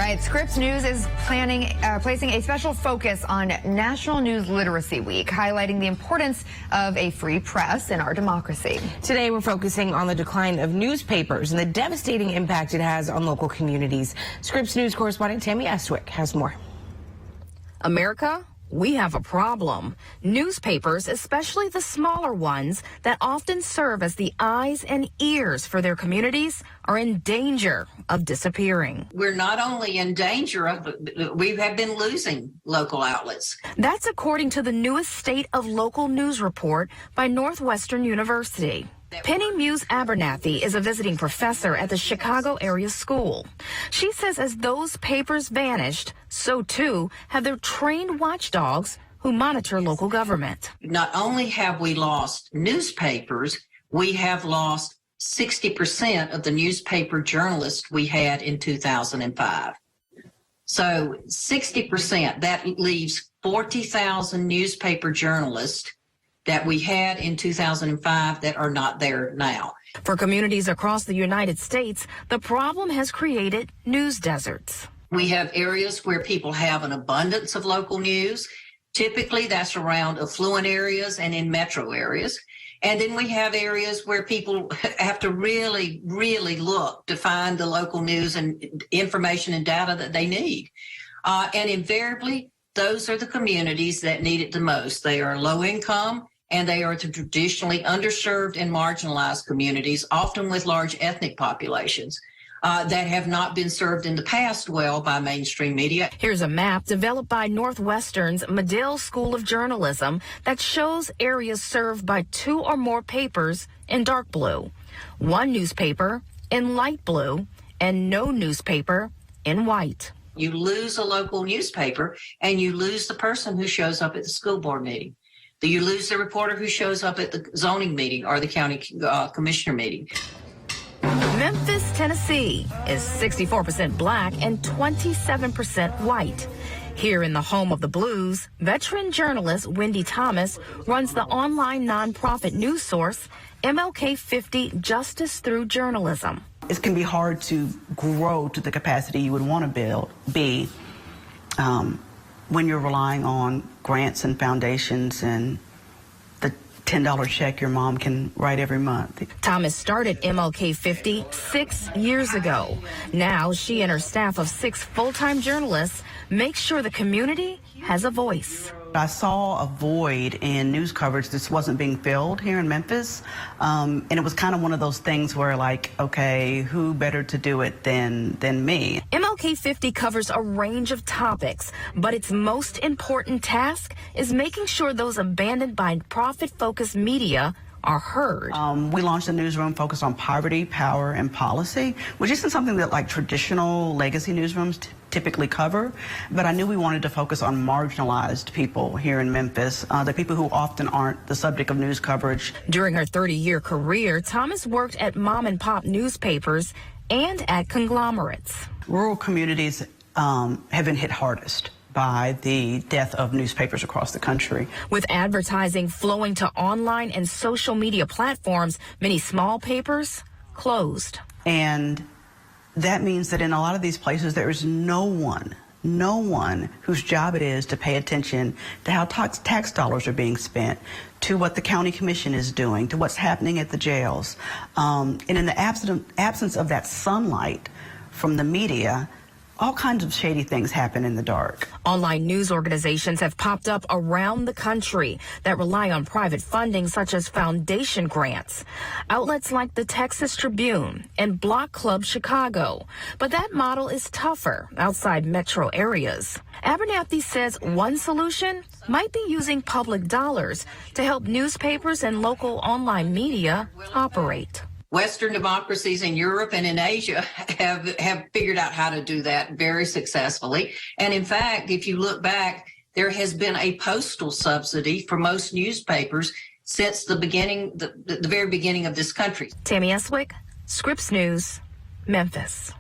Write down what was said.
right, Scripps News is placing a special focus on National News Literacy Week, highlighting the importance of a free press in our democracy. Today, we're focusing on the decline of newspapers and the devastating impact it has on local communities. Scripps News correspondent Tammy Estwick has more. America, we have a problem. Newspapers, especially the smaller ones that often serve as the eyes and ears for their communities, are in danger of disappearing. We're not only in danger of, we have been losing local outlets. That's according to the newest State of Local News report by Northwestern University. Penny Muse Abernathy is a visiting professor at the Chicago area school. She says as those papers vanished, so too have their trained watchdogs who monitor local government. Not only have we lost newspapers, we have lost 60% of the newspaper journalists we had in 2005. So 60%, that leaves 40,000 newspaper journalists that we had in 2005 that are not there now. For communities across the United States, the problem has created news deserts. We have areas where people have an abundance of local news. Typically, that's around affluent areas and in metro areas. And then we have areas where people have to really, really look to find the local news and information and data that they need. And invariably, those are the communities that need it the most. They are low income, and they are the traditionally underserved and marginalized communities, often with large ethnic populations that have not been served in the past well by mainstream media. Here's a map developed by Northwestern's Medill School of Journalism that shows areas served by 2 or more papers in dark blue, 1 newspaper in light blue, and no newspaper in white. You lose a local newspaper, and you lose the person who shows up at the school board meeting. You lose the reporter who shows up at the zoning meeting or the county commissioner meeting. Memphis, Tennessee is 64% black and 27% white. Here in the home of the blues, veteran journalist Wendy Thomas runs the online nonprofit news source MLK 50 Justice Through Journalism. It can be hard to grow to the capacity you would want to be when you're relying on grants and foundations and the $10 check your mom can write every month. Thomas started MLK 50 6 years ago. Now she and her staff of 6 full-time journalists make sure the community has a voice. I saw a void in news coverage that wasn't being filled here in Memphis, and it was kind of one of those things where, like, okay, who better to do it than me? MLK 50 covers a range of topics, but its most important task is making sure those abandoned by profit-focused media are heard. We launched a newsroom focused on poverty, power, and policy, which isn't something that like traditional legacy newsrooms typically cover, but I knew we wanted to focus on marginalized people here in Memphis, the people who often aren't the subject of news coverage. During her 30-year career, Thomas worked at mom-and-pop newspapers and at conglomerates. Rural communities have been hit hardest by the death of newspapers across the country. With advertising flowing to online and social media platforms, many small papers closed. And that means that in a lot of these places, there is no one whose job it is to pay attention to how tax dollars are being spent, to what the county commission is doing, to what's happening at the jails. And in the absence of that sunlight from the media, all kinds of shady things happen in the dark. Online news organizations have popped up around the country that rely on private funding, such as foundation grants. Outlets like the Texas Tribune and Block Club Chicago. But that model is tougher outside metro areas. Abernathy says one solution might be using public dollars to help newspapers and local online media operate. Western democracies in Europe and in Asia have figured out how to do that very successfully. And in fact, if you look back, there has been a postal subsidy for most newspapers since the very beginning of this country. Tammy Estwick, Scripps News, Memphis.